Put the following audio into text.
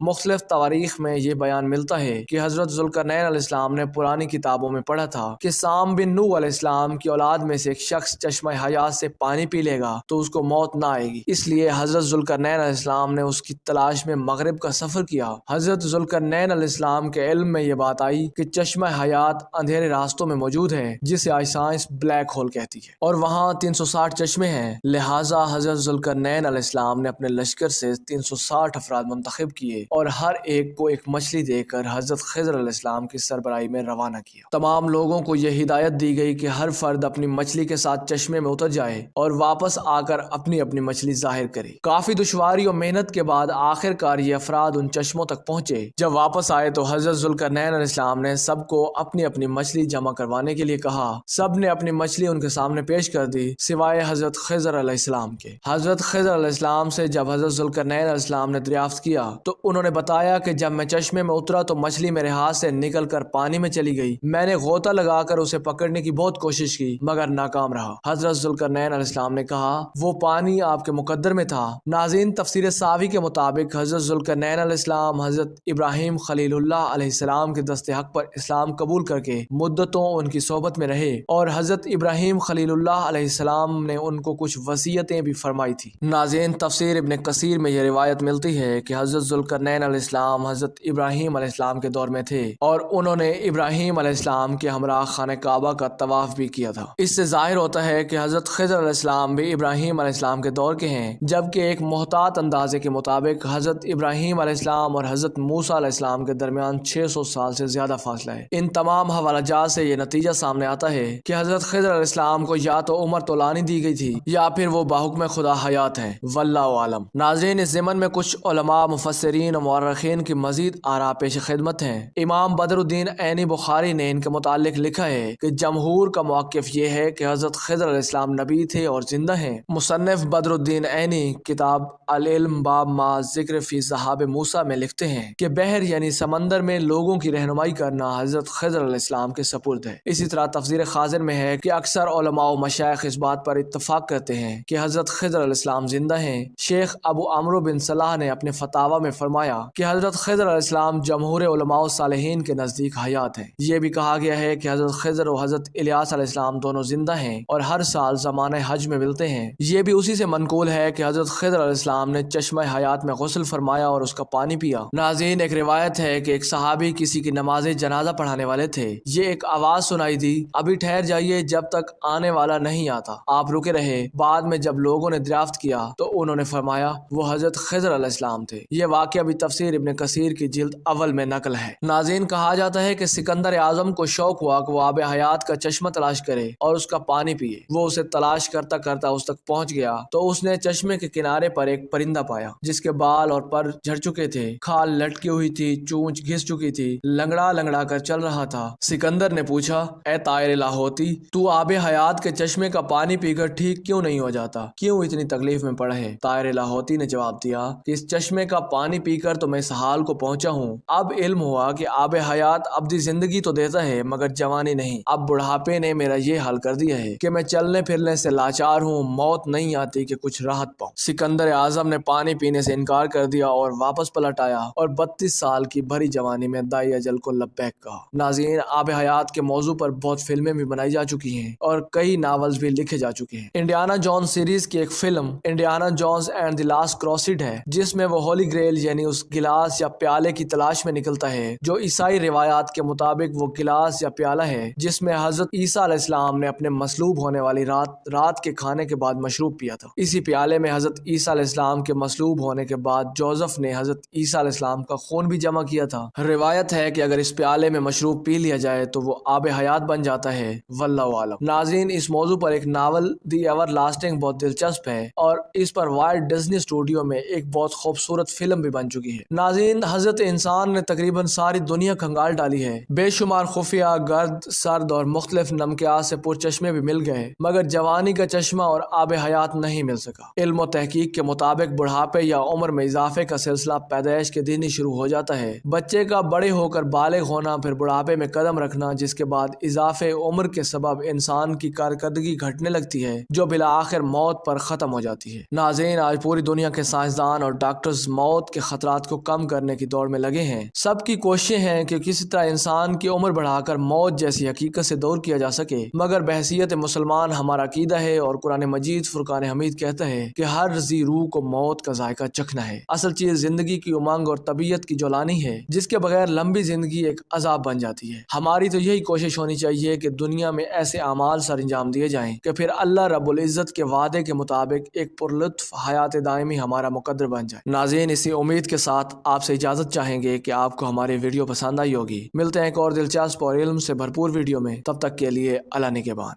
مختلف تواریخ میں یہ بیان ملتا ہے کہ حضرت ذوالقرنین علیہ السلام نے پرانی کتابوں میں پڑھا تھا کہ سام بن نوح علیہ السلام کی اولاد میں سے ایک شخص چشمہ حیات سے پانی پی لے گا تو اس کو موت نہ آئے گی، اس لیے حضرت ذوالقرنین علیہ السلام نے اس کی تلاش میں مغرب کا سفر کیا۔ حضرت ذوالقرنین علیہ السلام کے علم میں یہ بات آئی کہ چشمہ حیات اندھیرے راستوں میں موجود ہے، جسے آج سائنس بلیک ہول کہتی ہے، اور وہاں 360 چشمے ہیں۔ لہٰذا حضرت ذوالقرنین علیہ السلام نے اپنے لشکر سے 360 افراد منتخب کیے اور ہر ایک کو ایک مچھلی دے کر حضرت خضر علیہ السلام کی سربراہی میں روانہ کیا۔ تمام لوگوں کو یہ ہدایت دی گئی کہ ہر فرد اپنی مچھلی کے ساتھ چشمے میں اتر جائے اور واپس آ کر اپنی اپنی مچھلی ظاہر کرے۔ کافی دشواری اور محنت کے بعد آخر کار یہ افراد ان چشموں تک پہنچے۔ جب واپس آئے تو حضرت ذوالقرنین علیہ السلام نے سب کو اپنی اپنی مچھلی جمع کروانے کے لیے کہا۔ سب نے اپنی مچھلی ان کے سامنے پیش کر دی سوائے حضرت خضر علیہ السلام کے۔ حضرت خضر علیہ السلام سے جب حضرت ذوالقرنین علیہ السلام نے دریافت کیا تو انہوں نے بتایا کہ جب میں چشمے میں اترا تو مچھلی میرے ہاتھ سے نکل کر پانی میں چلی گئی۔ میں نے غوطہ لگا کر اسے پکڑنے کی بہت کوشش کی مگر ناکام رہا۔ حضرت ذوالقرنین علیہ السلام نے کہا وہ پانی آپ کے مقدر میں تھا۔ ناظرین، تفسیر ساوی کے مطابق حضرت ذوالقرنین علیہ السلام حضرت ابراہیم خلیل اللہ علیہ السلام کے دست حق پر اسلام قبول کر کے مدتوں ان کی صحبت میں رہے اور حضرت ابراہیم خلیل اللہ علیہ السلام نے ان کو کچھ وصیتیں بھی فرمائی تھی۔ ناظرین، تفسیر ابن کثیر میں یہ روایت ملتی ہے کہ حضرت ذوالقرنین علیہ السلام حضرت ابراہیم علیہ السلام کے دور میں تھے اور انہوں نے ابراہیم علیہ السلام کے ہمراہ خانہ کعبہ کا طواف بھی کیا تھا۔ اس سے ظاہر ہوتا ہے کہ حضرت خضر علیہ السلام بھی ابراہیم علیہ السلام کے دور کے ہیں، جبکہ ایک محتاط اندازے کے مطابق حضرت ابراہیم علیہ السلام اور حضرت موسیٰ علیہ السلام کے درمیان 600 سال سے زیادہ فاصلہ ہے۔ ان تمام حوالہ جات سے یہ نتیجہ سامنے آتا ہے کہ حضرت خضر علیہ السلام کو یا تو عمر طولانی دی گئی تھی یا پھر وہ باحکم خدا حیات ہیں، واللہ عالم۔ ناظرین، اس ضمن میں کچھ علماء، مفسرین اور مورخین کی مزید آراء پیش خدمت ہیں۔ امام بدر الدین عینی بخاری نے ان کے متعلق لکھا ہے کہ جمہور کا موقف یہ ہے کہ حضرت خضر علیہ السلام نبی تھے اور زندہ ہیں۔ مصنف بدر الدین عینی کتاب العلم باب ما ذکر فی ذہاب موسیٰ میں لکھتے ہیں کہ بحر یعنی سمندر میں لوگوں کی رہنمائی کرنا حضرت خضر علیہ السلام کے سپرد ہے۔ اسی طرح تفسیر خاضر میں ہے کہ اکثر علماء و مشائخ اس بات پر اتفاق کرتے ہیں کہ حضرت خضر علیہ السلام زندہ ہیں۔ شیخ ابو عمرو بن صلاح نے اپنے فتاوی میں فرمایا کہ حضرت خضر علیہ السلام جمہور علماء و صالحین کے نزدیک حیات ہیں۔ یہ بھی کہا گیا ہے کہ حضرت خضر و حضرت الیاس علیہ السلام دونوں زندہ ہیں اور ہر سال زمانہ حج میں ملتے ہیں۔ یہ بھی اسی سے منقول ہے کہ حضرت خضر علیہ السلام نے چشمہ حیات میں غسل فرمایا اور اس کا پانی پیا۔ ناظرین، ایک روایت ہے کہ ایک صحابی کسی کی نماز جنازہ پڑھانے والے تھے۔ یہ ایک آواز سنائی دی، ابھی ٹھہر جائیے جب تک آنے والا نہیں آتا۔ آپ رکے رہے۔ بعد میں جب لوگوں نے دریافت کیا تو انہوں نے فرمایا وہ حضرت خضر علیہ السلام تھے۔ یہ واقعہ بھی تفسیر ابن کثیر کی جلد اول میں نقل ہے۔ ناظرین، کہا جاتا ہے کہ سکندر اعظم کو شوق ہوا کہ وہ آب حیات کا چشمہ تلاش کرے اور اس کا پانی پیے۔ وہ اسے تلاش کرتا کرتا اس تک پہنچ گیا تو اس نے چشمے کے کنارے پر ایک پرندہ پایا جس کے بال اور پر جھڑ چکے تھے، کھال لٹکی ہوئی تھی، چونچ گھس چکی تھی، لنگڑا لنگڑا کر چل رہا تھا۔ سکندر نے پوچھا، اے طائر لاہوتی، تو آب حیات کے چشمے کا پانی پی کر ٹھیک کیوں نہیں ہو جاتا؟ کیوں اتنی تکلیف میں پڑا ہے؟ طائر لاہوتی نے جواب دیا کہ اس چشمے کا پانی پی کر تو میں اس حال کو پہنچا ہوں۔ اب علم ہوا کہ آب حیات ابدی زندگی تو دیتا ہے مگر جوانی نہیں۔ اب بڑھاپے نے میرا یہ حال کر دیا ہے کہ میں چلنے پھرنے سے لاچار ہوں، موت نہیں آتی کہ کچھ راحت پاؤں۔ سکندر اعظم نے پانی پینے سے انکار کر دیا اور واپس پلٹ آیا اور 32 سال کی بھری جوانی میں دائی اجل کو لبیک کہا۔ ناظرین، آب حیات کے موضوع پر بہت فلمیں بھی بنائی جا چکی ہیں اور کئی ناولز بھی لکھے جا چکے ہیں۔ انڈیانا جونز سیریز کی ایک film Indiana Jones and the last crusade ہے جس میں وہ ہولی گریل یعنی اس گلاس یا پیالے کی تلاش میں نکلتا ہے جو عیسائی روایات کے مطابق وہ گلاس یا پیالہ ہے جس میں حضرت عیسیٰ علیہ السلام نے اپنے مصلوب ہونے والی رات کے کھانے کے بعد مشروب پیا تھا۔ اسی پیالے میں حضرت عیسیٰ علیہ السلام کے مصلوب ہونے کے بعد جوزف نے حضرت عیسیٰ علیہ السلام کا خون بھی جمع کیا تھا۔ روایت ہے کہ اگر اس پیالے میں مشروب پی لیا جائے تو وہ آب حیات بن جاتا ہے، واللہ عالم۔ ناظرین، اس موضوع پر ایک ناول دی ایور لاسٹنگ بہت دلچسپ ہے اور اس پر والٹ ڈزنی اسٹوڈیو میں ایک بہت خوبصورت فلم بھی بن چکی ہے۔ ناظرین، حضرت انسان نے تقریباً ساری دنیا کھنگال ڈالی ہے۔ بے شمار خفیہ، گرد، سرد اور مختلف نمکیات سے پرچشمے بھی مل گئے مگر جوانی کا چشمہ اور آب حیات نہیں مل سکا۔ علم و تحقیق کے مطابق بڑھاپے یا عمر میں اضافے کا سلسلہ پیدائش کے دن ہی شروع ہو جاتا ہے۔ بچے کا بڑے ہو کر بالغ ہونا، پھر بڑھاپے میں قدم رکھنا، جس کے بعد اضافے عمر کے سبب انسان کی کارکردگی گھٹنے لگتی ہے جو بالآخر موت پر ختم ہو جاتی ہے۔ جاتی ہے۔ ناظرین، آج پوری دنیا کے سائنسدان اور ڈاکٹرز موت کے خطرات کو کم کرنے کی دوڑ میں لگے ہیں۔ سب کی کوششیں ہیں کہ کسی طرح انسان کی عمر بڑھا کر موت جیسی حقیقت سے دور کیا جا سکے، مگر بحیثیت مسلمان ہمارا عقیدہ ہے اور قرآن مجید فرقان حمید کہتا ہے کہ ہر ذی روح کو موت کا ذائقہ چکھنا ہے۔ اصل چیز زندگی کی امنگ اور طبیعت کی جولانی ہے، جس کے بغیر لمبی زندگی ایک عذاب بن جاتی ہے۔ ہماری تو یہی کوشش ہونی چاہیے کہ دنیا میں ایسے اعمال سر انجام دیے جائیں کہ پھر اللہ رب العزت کے وعدے کے مطابق ایک پرلطف حیات دائمی ہمارا مقدر بن جائے۔ ناظرین، اسی امید کے ساتھ آپ سے اجازت چاہیں گے کہ آپ کو ہماری ویڈیو پسند آئی ہوگی۔ ملتے ہیں ایک اور دلچسپ اور علم سے بھرپور ویڈیو میں، تب تک کے لیے اللہ نگہبان۔